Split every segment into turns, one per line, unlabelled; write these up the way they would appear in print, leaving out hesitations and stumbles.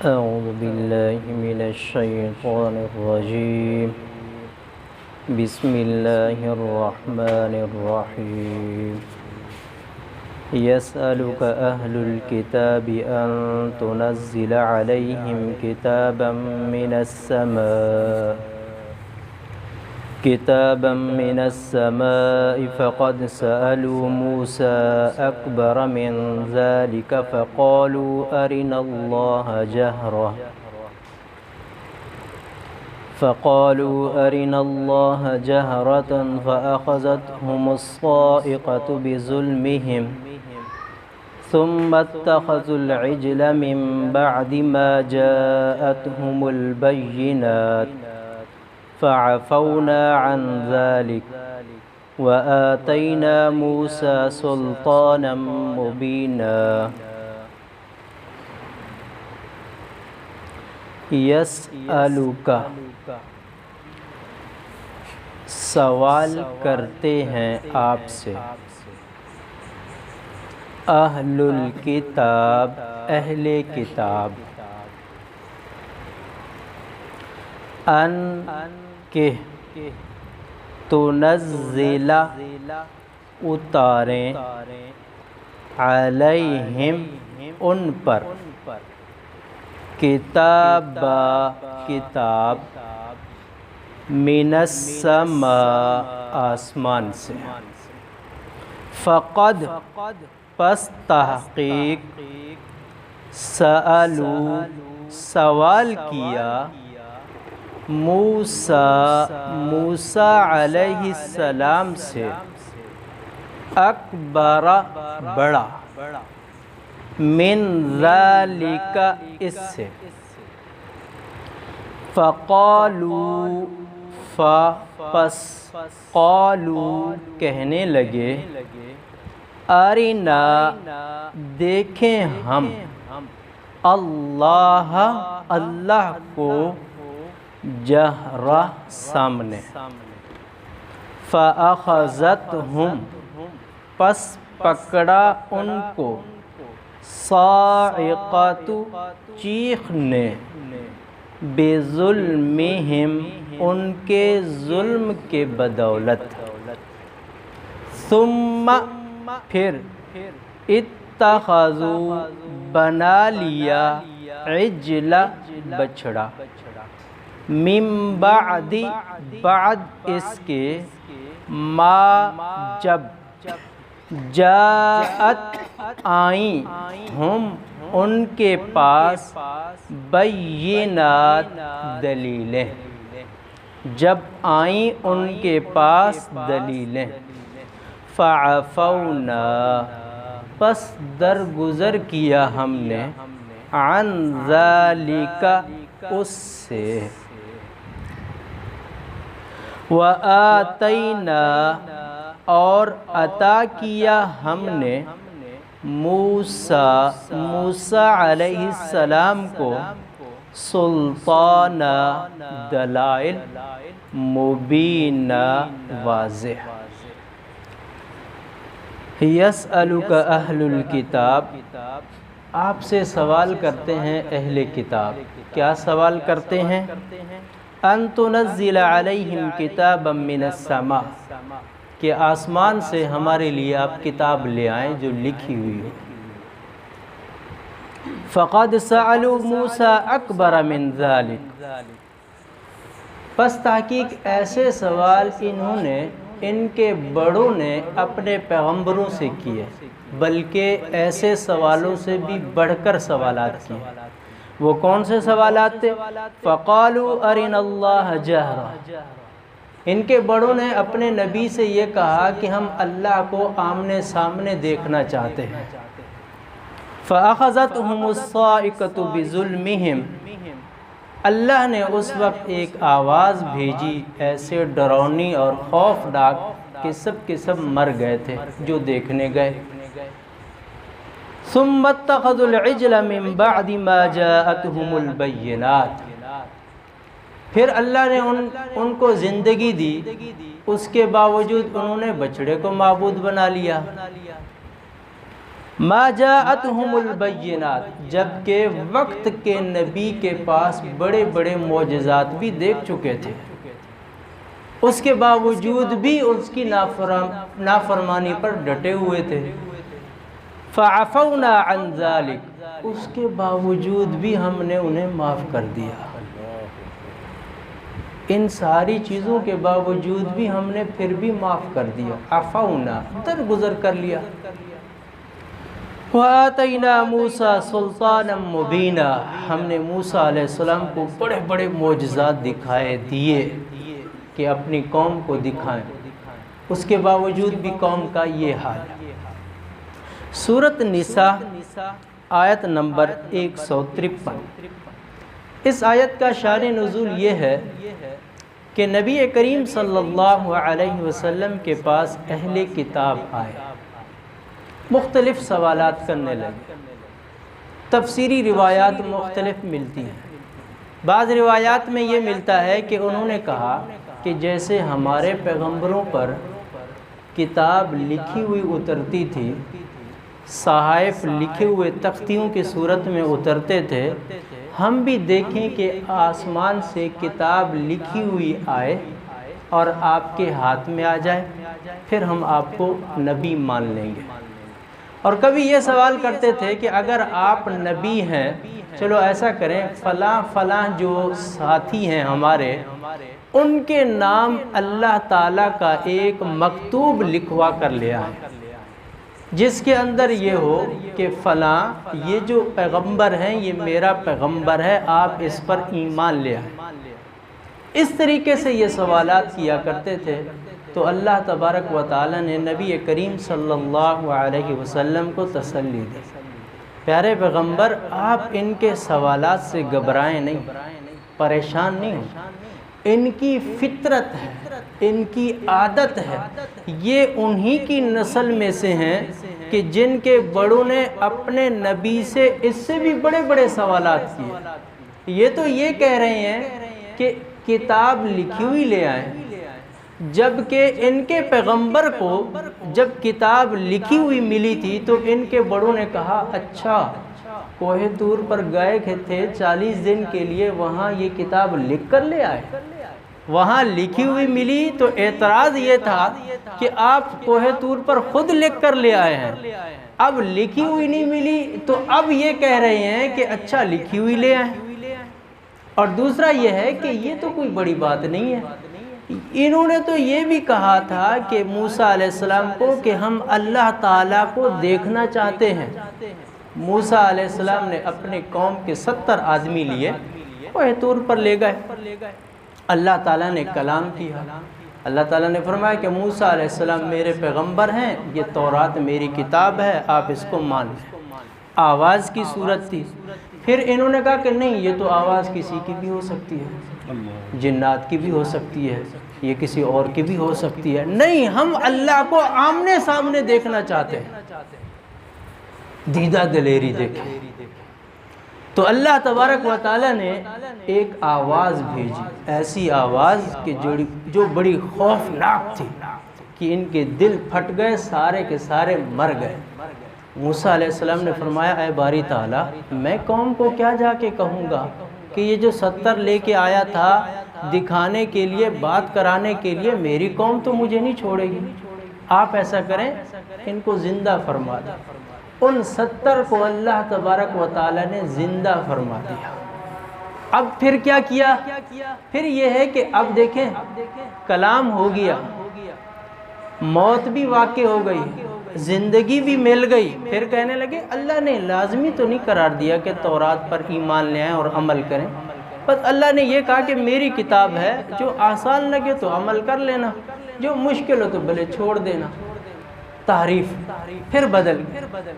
أعوذ بالله من الشيطان الرجيم. بسم الله الرحمن الرحيم. يسألك أهل الكتاب أن تنزل عليهم كتابا من السماء فقد سألوا موسى أكبر من ذلك فقالوا أرنا الله جهرة فأخذتهم الصاعقة بظلمهم ثم اتخذوا العجل من بعد ما جاءتهم البينات فعفونا عن ذلك وآتينا موسى سلطانا مبينا. یسألک سوال کرتے ہیں آپ سے، اہل الکتاب اہل کتاب، ان کہ تنزل اتاریں، علیہم ان پر، کتاب من السماء آسمان سے، فقد پس تحقیق، سألو سوال کیا، موسیٰ علیہ السلام سے، اکبر بڑا، من ذالک اس سے، پس قالوا کہنے لگے، ارنا دیکھیں ہم، اللہ کو، جہرہ سامنے، فأخذتهم پس پکڑا ان کو، صاعقۃ چیخ نے، بظلمہم ان کے ظلم کے بدولت، ثم پھر، اتخذوا بنا لیا، عجل بچڑا، من بعد اس کے، ما جب، جاءت آئیں، ہم ان کے پاس، بینات دلیلیں، جب آئیں ان کے پاس دلیلیں، فعفونا پس درگزر کیا ہم نے، عن ذالک اس سے، وآتینا اور عطا کیا ہم نے، موسیٰ علیہ السلام کو، سلطان دلائل، مبین واضح. یسألک اہل الکتاب آپ سے سوال کرتے ہیں اہل کتاب، کیا سوال کرتے ہیں؟ ان تنزل علیہم کتابا من السماء کہ آسمان سے ہمارے لیے آپ کتاب لے آئیں جو لکھی ہوئی ہو. فقد سألوا موسیٰ اکبر من ذلک پس تحقیق ایسے سوال ان کے بڑوں نے اپنے پیغمبروں سے کیے، بلکہ ایسے سوالوں سے بھی بڑھ کر سوالات کیے. وہ کون سے سوالات تھے؟ فقالوا ارنا اللہ جہرہ، ان کے بڑوں نے اپنے نبی سے یہ کہا کہ ہم اللہ کو آمنے سامنے دیکھنا چاہتے ہیں. فأخذتهم الصاعقۃ بظلمہم اللہ نے اس وقت ایک آواز بھیجی ایسے ڈراؤنی اور خوفناک کہ سب کے سب مر گئے تھے جو دیکھنے گئے. ثم اتخذوا العجل من بعد ما جاءتهم البینات پھر اللہ نے ان کو زندگی دی، اس کے باوجود انہوں نے بچڑے کو معبود بنا لیا. ما جاءتہم البینات، جبکہ وقت کے نبی کے پاس بڑے بڑے معجزات بھی دیکھ چکے تھے، اس کے باوجود بھی اس کی نافرمانی پر ڈٹے ہوئے تھے۔ فعفونا عن ذلک، اس کے باوجود بھی ہم نے انہیں معاف کر دیا۔ ان ساری چیزوں کے باوجود بھی ہم نے پھر بھی معاف کر دیا، عفونا درگزر کر لیا۔ وَآتَيْنَا مُوسَى سُلْطَانًا مُبِينًا، ہم نے موسیٰ علیہ السلام کو بڑے بڑے معجزات دکھائے دیے کہ اپنی قوم کو دکھائیں، اس کے باوجود بھی قوم کا یہ حال ہے۔ سورۃ نساء آیت نمبر 153، اس آیت کا شان نزول یہ ہے کہ نبی کریم صلی اللہ علیہ وسلم کے پاس اہل کتاب آئے، مختلف سوالات کرنے لگے۔ تفسیری روایات مختلف ملتی ہیں، بعض روایات میں یہ ملتا ہے کہ انہوں نے کہا کہ جیسے ہمارے پیغمبروں پر کتاب لکھی ہوئی اترتی تھی، صحائف لکھے ہوئے تختیوں کی صورت میں اترتے تھے، ہم بھی دیکھیں کہ آسمان سے کتاب لکھی ہوئی آئے اور آپ کے ہاتھ میں آ جائے، پھر ہم آپ کو نبی مان لیں گے۔ اور کبھی یہ سوال کرتے تھے کہ اگر آپ نبی ہیں، چلو ایسا کریں فلاں فلاں جو ساتھی ہیں ہمارے، ان کے نام اللہ تعالیٰ کا ایک مکتوب لکھوا کر لے آئیں، جس کے اندر یہ ہو کہ فلاں یہ جو پیغمبر ہیں یہ میرا پیغمبر ہے، آپ اس پر ایمان لے آئیں۔ اس طریقے سے یہ سوالات کیا کرتے تھے، تو اللہ تبارک و تعالیٰ نے نبی کریم صلی اللہ علیہ وسلم کو تسلی دی، پیارے پیغمبر آپ ان کے سوالات سے گھبرائیں نہیں، پریشان نہیں ہوں، ان کی فطرت ہے، ان کی عادت ہے، یہ انہی کی نسل میں سے ہیں کہ جن کے بڑوں نے اپنے نبی سے اس سے بھی بڑے بڑے سوالات کیے۔ یہ تو یہ کہہ رہے ہیں کہ کتاب لکھی ہوئی لے آئیں، جبکہ ان کے پیغمبر کو جب کتاب لکھی ہوئی ملی تھی تو ان کے بڑوں نے کہا اچھا کوہ طور پر گئے تھے 40 دن کے لیے، وہاں یہ کتاب لکھ کر لے آئے، وہاں لکھی ہوئی ملی تو اعتراض یہ تھا کہ آپ کوہ طور پر خود لکھ کر لے آئے ہیں، اب لکھی ہوئی نہیں ملی تو اب یہ کہہ رہے ہیں کہ اچھا لکھی ہوئی لے آئیں۔ اور دوسرا یہ ہے کہ یہ تو کوئی بڑی بات نہیں ہے، انہوں نے تو یہ بھی کہا تھا کہ موسیٰ علیہ السلام کو کہ ہم اللہ تعالیٰ کو دیکھنا چاہتے ہیں۔ موسیٰ علیہ السلام نے اپنے قوم کے 70 آدمی لیے، کوہ طور پر لے گئے، اللہ تعالیٰ نے کلام کیا، اللہ تعالیٰ نے فرمایا کہ موسیٰ علیہ السلام میرے پیغمبر ہیں، یہ تورات میری کتاب ہے، آپ اس کو مان لیں۔ آواز کی صورت تھی، پھر انہوں نے کہا کہ نہیں یہ تو آواز کسی کی بھی ہو سکتی ہے، جنات کی بھی ہو سکتی ہے، یہ کسی اور کی بھی ہو سکتی ہے، نہیں ہم اللہ کو آمنے سامنے دیکھنا چاہتے ہیں، دیدہ دلیری دیکھیں۔ تو اللہ تبارک و تعالیٰ نے ایک آواز بھیجی، ایسی آواز کہ جو بڑی خوفناک تھی کہ ان کے دل پھٹ گئے، سارے کے سارے مر گئے۔ موسیٰ علیہ السلام نے فرمایا اے باری تعالیٰ میں قوم کو کیا جا کے کہوں گا کہ یہ جو 70 لے کے آیا تھا دکھانے کے لیے، بات کرانے کے لیے، میری قوم تو مجھے نہیں چھوڑے گی، آپ ایسا کریں ان کو زندہ فرما دیں۔ ان 70 کو اللہ تبارک و تعالیٰ نے زندہ فرما دیا۔ اب پھر کیا کیا؟ پھر یہ ہے کہ اب دیکھیں کلام ہو گیا، موت بھی واقع ہو گئی، زندگی بھی مل گئی، پھر کہنے لگے اللہ نے لازمی تو نہیں قرار دیا کہ تورات پر ایمان لے آئیں اور عمل کریں، بس اللہ نے یہ کہا کہ میری کتاب ہے، جو آسان لگے تو عمل کر لینا، جو مشکل ہو تو بھلے چھوڑ دینا۔ تعریف پھر بدل گئی،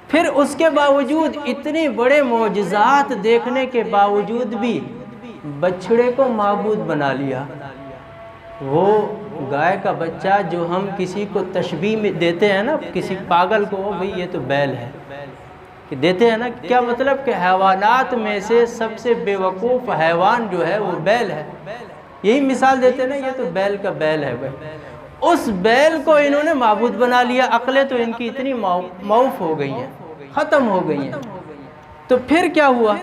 پھر اس کے باوجود اتنے بڑے معجزات دیکھنے کے باوجود بھی بچڑے کو معبود بنا لیا۔ وہ گائے کا بچہ جو ہم کسی کو تشبیہ میں دیتے ہیں نا، کسی پاگل کو بھئی یہ تو بیل ہے کہ دیتے ہیں نا، کیا مطلب کہ حیوانات میں سے سب سے بے وقوف حیوان جو ہے وہ بیل ہے، یہی مثال دیتے ہیں نا، یہ تو بیل کا بیل ہے بھائی۔ اس بیل کو انہوں نے معبود بنا لیا، عقلیں تو ان کی اتنی معوف ہو گئی ہیں، ختم ہو گئی ہیں۔ تو پھر کیا ہوا؟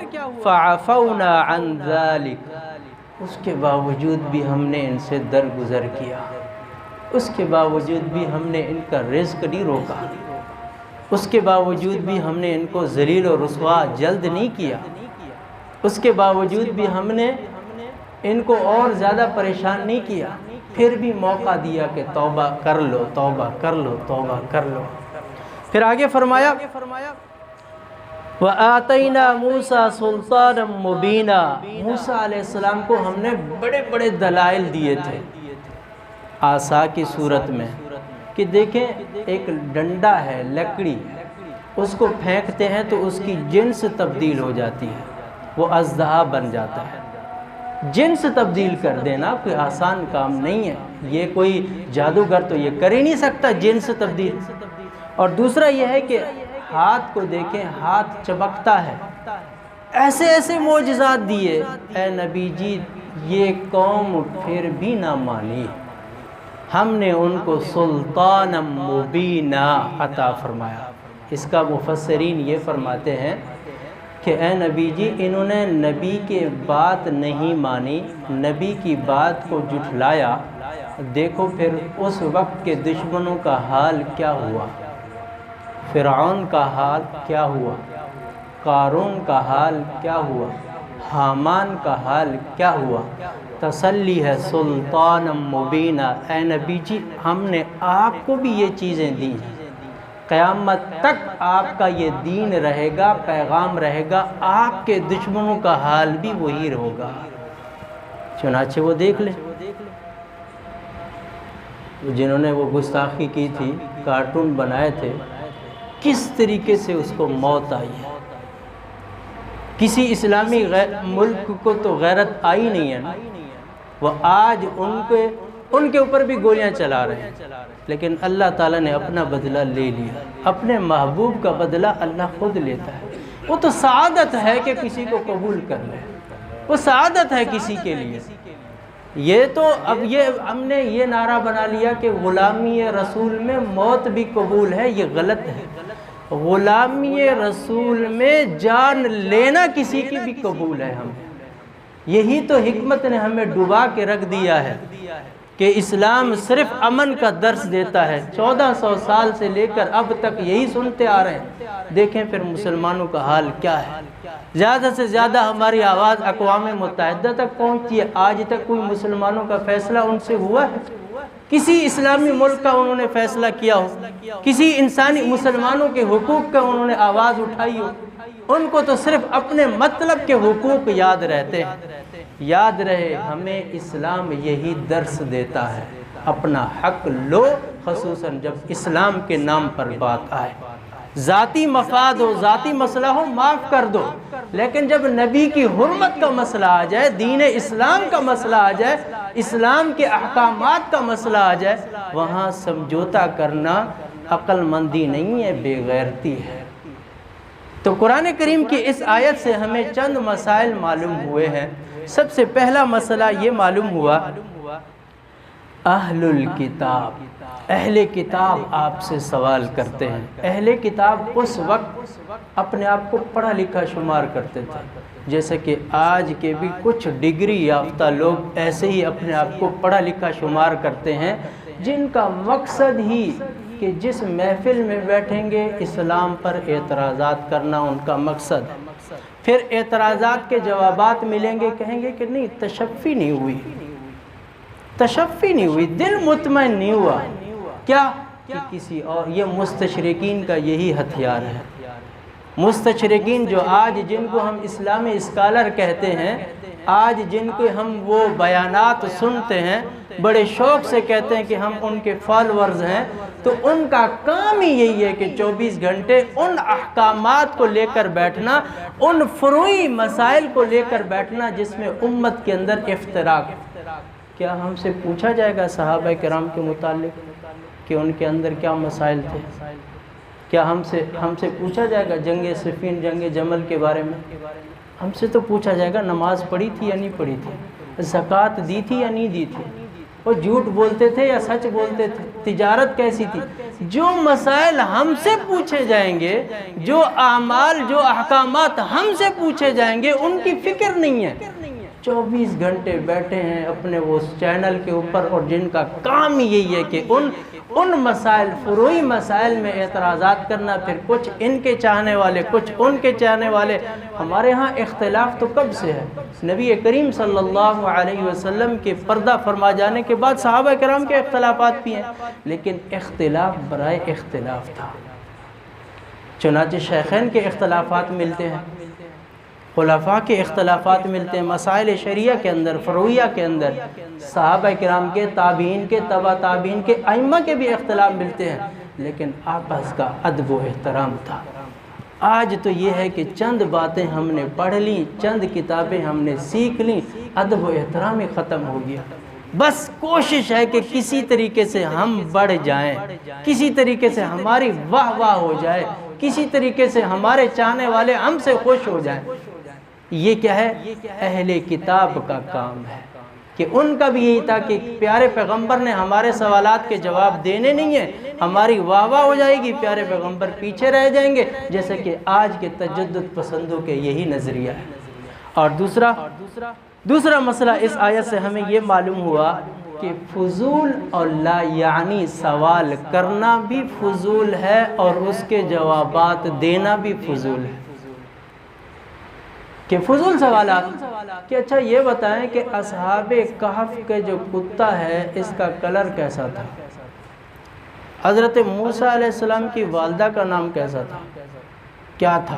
فَعَفَوْنَا عَنْ ذَلِكَ، اس کے باوجود بھی ہم نے ان سے درگزر کیا، اس کے باوجود بھی ہم نے ان کا رزق نہیں روکا، اس کے باوجود بھی ہم نے ان کو ذلیل و رسوا جلد نہیں کیا، اس کے باوجود بھی ہم نے ان کو اور زیادہ پریشان نہیں کیا، پھر بھی موقع دیا کہ توبہ کر لو، توبہ کر لو، توبہ کر لو۔ پھر آگے فرمایا وَآتَيْنَا مُوسَى سُلْطَانًا مُبِينًا، موسیٰ علیہ السلام کو ہم نے بڑے بڑے دلائل دیے تھے عصا کی صورت میں، کہ دیکھیں ایک ڈنڈا ہے، لکڑی، اس کو پھینکتے ہیں تو اس کی جنس تبدیل ہو جاتی ہے، وہ اژدہا بن جاتا ہے۔ جنس تبدیل کر دینا کوئی آسان کام نہیں ہے، یہ کوئی جادوگر تو یہ کر ہی نہیں سکتا جنس تبدیل۔ اور دوسرا یہ ہے کہ ہاتھ کو دیکھیں، ہاتھ چمکتا ہے، ایسے ایسے معجزات دیے، اے نبی جی یہ قوم پھر بھی نہ مانی، ہم نے ان کو سلطان مبینہ عطا فرمایا۔ اس کا مفسرین یہ فرماتے ہیں کہ اے نبی جی انہوں نے نبی کی بات نہیں مانی، نبی کی بات کو جھٹلایا، دیکھو پھر اس وقت کے دشمنوں کا حال کیا ہوا، فرعون کا حال کیا ہوا، قارون کا حال کیا ہوا، حامان کا حال کیا ہوا۔ تسلی ہے سلطان مبینہ، اے نبی جی ہم نے آپ کو بھی یہ چیزیں دی ہیں، قیامت تک آپ کا یہ دین رہے گا، پیغام رہے گا، آپ کے دشمنوں کا حال بھی وہی ہوگا۔ چنانچہ وہ دیکھ لیں جنہوں نے وہ گستاخی کی تھی، کارٹون بنائے تھے، کس طریقے سے اس کو موت آئی ہے۔ کسی اسلامی ملک کو تو غیرت آئی نہیں ہے نا، وہ آج ان کے اوپر بھی گولیاں چلا رہے ہیں، لیکن اللہ تعالیٰ نے اپنا بدلہ لے لیا، اپنے محبوب کا بدلہ اللہ خود لیتا ہے۔ وہ تو سعادت ہے کہ کسی کو قبول کر لے، وہ سعادت ہے کسی کے لیے۔ یہ تو اب ہم نے یہ نعرہ بنا لیا کہ غلامی رسول میں موت بھی قبول ہے، یہ غلط ہے۔ غلامی رسول میں جان لینا کسی کی بھی قبول ہے ہمیں۔ یہی تو حکمت نے ہمیں ڈبا کے رکھ دیا ہے کہ اسلام صرف امن کا درس دیتا ہے۔ 1400 سال سے لے کر اب تک یہی سنتے آ رہے ہیں، دیکھیں پھر مسلمانوں کا حال کیا ہے۔ زیادہ سے زیادہ ہماری آواز اقوام متحدہ تک پہنچتی ہے، آج تک کوئی مسلمانوں کا فیصلہ ان سے ہوا ہے؟ کسی اسلامی ملک کا انہوں نے فیصلہ کیا ہو؟ کسی انسانی مسلمانوں کے حقوق کا انہوں نے آواز اٹھائی ہو؟ ان کو تو صرف اپنے مطلب کے حقوق یاد رہتے ہیں۔ یاد رہے ہمیں اسلام یہی درس دیتا ہے، اپنا حق لو، خصوصاً جب اسلام کے نام پر بات آئے۔ ذاتی مفاد ہو، ذاتی مسئلہ ہو، معاف کر دو، لیکن جب نبی کی حرمت کا مسئلہ آ جائے، دین اسلام کا مسئلہ آ جائے، اسلام کے احکامات کا مسئلہ آ جائے، وہاں سمجھوتا کرنا عقل مندی نہیں ہے، بے غیرتی ہے۔ تو قرآن کریم کی اس آیت سے ہمیں چند مسائل معلوم ہوئے ہیں۔ سب سے پہلا مسئلہ یہ معلوم ہوا، اہل الکتاب، اہل کتاب آپ سے سوال کرتے ہیں۔ اہل کتاب اس وقت اپنے آپ کو پڑھا لکھا شمار کرتے تھے، جیسے کہ آج کے بھی کچھ ڈگری یافتہ لوگ ایسے ہی اپنے آپ کو پڑھا لکھا شمار کرتے ہیں، جن کا مقصد ہی کہ جس محفل میں بیٹھیں گے اسلام پر اعتراضات کرنا ان کا مقصد ہے۔ پھر اعتراضات کے جوابات ملیں گے، کہیں گے کہ نہیں تشفی نہیں ہوئی، تشفی نہیں ہوئی، دل مطمئن نہیں ہوا۔ کیا کہ کسی اور، یہ مستشرقین کا یہی ہتھیار ہے۔ مستشرقین جو آج جن کو ہم اسلامی اسکالر کہتے ہیں، آج جن کو ہم وہ بیانات سنتے ہیں، بڑے شوق سے کہتے ہیں کہ ہم ان کے فالورز ہیں، تو ان کا کام ہی یہی ہے کہ 24 گھنٹے ان احکامات کو لے کر بیٹھنا، ان فروعی مسائل کو لے کر بیٹھنا جس میں امت کے اندر افتراق ہے۔ کیا ہم سے پوچھا جائے گا صحابہ کرام کے متعلق کہ ان کے اندر کیا مسائل تھے؟ کیا ہم سے پوچھا جائے گا جنگ صفین، جنگ جمل کے بارے میں؟ ہم سے تو پوچھا جائے گا نماز پڑھی تھی یا نہیں پڑھی تھی، زکوٰۃ دی تھی یا نہیں دی تھی، وہ جھوٹ بولتے تھے یا سچ بولتے تھے؟ تجارت کیسی تھی؟ جو مسائل ہم سے پوچھے جائیں گے، جو اعمال، جو احکامات ہم سے پوچھے جائیں گے، ان کی فکر نہیں ہے۔ 24 گھنٹے بیٹھے ہیں اپنے وہ چینل کے اوپر، اور جن کا کام یہی ہے کہ ان مسائل، فروعی مسائل میں اعتراضات کرنا، پھر کچھ ان کے چاہنے والے، کچھ ان کے چاہنے والے۔ ہمارے ہاں اختلاف تو کب سے ہے؟ نبی کریم صلی اللہ علیہ وسلم کے پردہ فرما جانے کے بعد صحابہ کرام کے اختلافات بھی ہیں، لیکن اختلاف برائے اختلاف تھا۔ چنانچہ شیخین کے اختلافات ملتے ہیں، خلفاء کے اختلافات ملتے ہیں، مسائل شریعہ کے اندر، فروعیہ کے اندر، صحابہ کرام کے، تابعین کے، تبع تابعین کے، ائمہ کے بھی اختلاف ملتے ہیں، لیکن آپس کا ادب و احترام تھا۔ آج تو یہ ہے کہ چند باتیں ہم نے پڑھ لیں، چند کتابیں ہم نے سیکھ لیں، ادب و احترام ہی ختم ہو گیا۔ بس کوشش ہے کہ کسی طریقے سے ہم بڑھ جائیں، کسی طریقے سے ہماری واہ واہ ہو جائے، کسی طریقے سے ہمارے چاہنے والے ہم سے خوش ہو جائیں۔ یہ کیا ہے؟ اہل کتاب کا کام ہے، کہ ان کا بھی یہی تھا کہ پیارے پیغمبر نے ہمارے سوالات کے جواب دینے نہیں ہیں، ہماری واہ واہ ہو جائے گی، پیارے پیغمبر پیچھے رہ جائیں گے، جیسے کہ آج کے تجدد پسندوں کے یہی نظریہ ہے۔ اور دوسرا مسئلہ اس آیت سے ہمیں یہ معلوم ہوا کہ فضول اور لا یعنی سوال کرنا بھی فضول ہے، اور اس کے جوابات دینا بھی فضول ہے۔ کہ فضول سوالات کہ اچھا یہ بتائیں کہ اصحاب کہف کے جو کتا ہے اس کا کلر کیسا تھا؟ حضرت موسیٰ علیہ السلام کی والدہ کا نام کیسا تھا؟ کیا تھا؟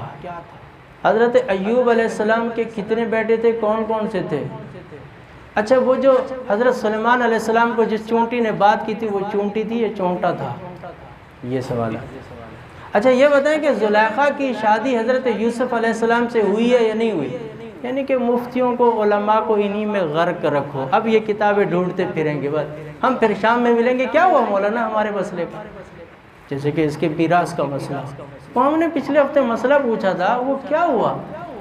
حضرت ایوب علیہ السلام کے کتنے بیٹے تھے؟ کون کون سے تھے؟ اچھا وہ جو حضرت سلیمان علیہ السلام کو جس چونٹی نے بات کی تھی، وہ چونٹی تھی یا چونٹا تھا؟ یہ سوالات۔ اچھا یہ بتائیں کہ زلیخا کی شادی حضرت یوسف علیہ السلام سے ہوئی ہے یا نہیں ہوئی؟ یعنی کہ مفتیوں کو، علماء کو انہی میں غرق رکھو، اب یہ کتابیں ڈھونڈتے پھریں گے، بس ہم پھر شام میں ملیں گے کیا ہوا مولانا ہمارے مسئلے کا؟ جیسے کہ اس کے میراث کا مسئلہ، وہ ہم نے پچھلے ہفتے مسئلہ پوچھا تھا، وہ کیا ہوا؟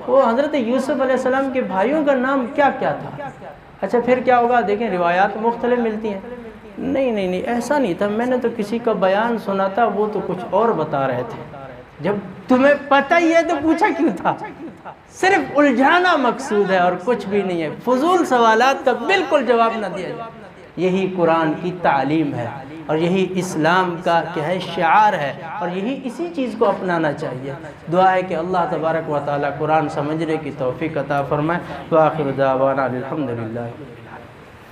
وہ حضرت یوسف علیہ السلام کے بھائیوں کا نام کیا کیا تھا؟ اچھا پھر کیا ہوگا؟ دیکھیں روایات مختلف ملتی ہیں۔ نہیں ایسا نہیں تھا، میں نے تو کسی کا بیان سنا تھا، وہ تو کچھ اور بتا رہے تھے۔ جب تمہیں پتہ ہی ہے تو پوچھا کیوں تھا؟ صرف الجھانا مقصود ہے اور کچھ بھی نہیں ہے۔ فضول سوالات کا بالکل جواب نہ دیا جائے۔ یہی قرآن کی تعلیم ہے، اور یہی اسلام کا کیا ہے شعار ہے، اور یہی اسی چیز کو اپنانا چاہیے۔ دعا ہے کہ اللہ تبارک و تعالی قرآن سمجھنے کی توفیق عطا فرمائے۔ وآخر دعوانا الحمدللہ۔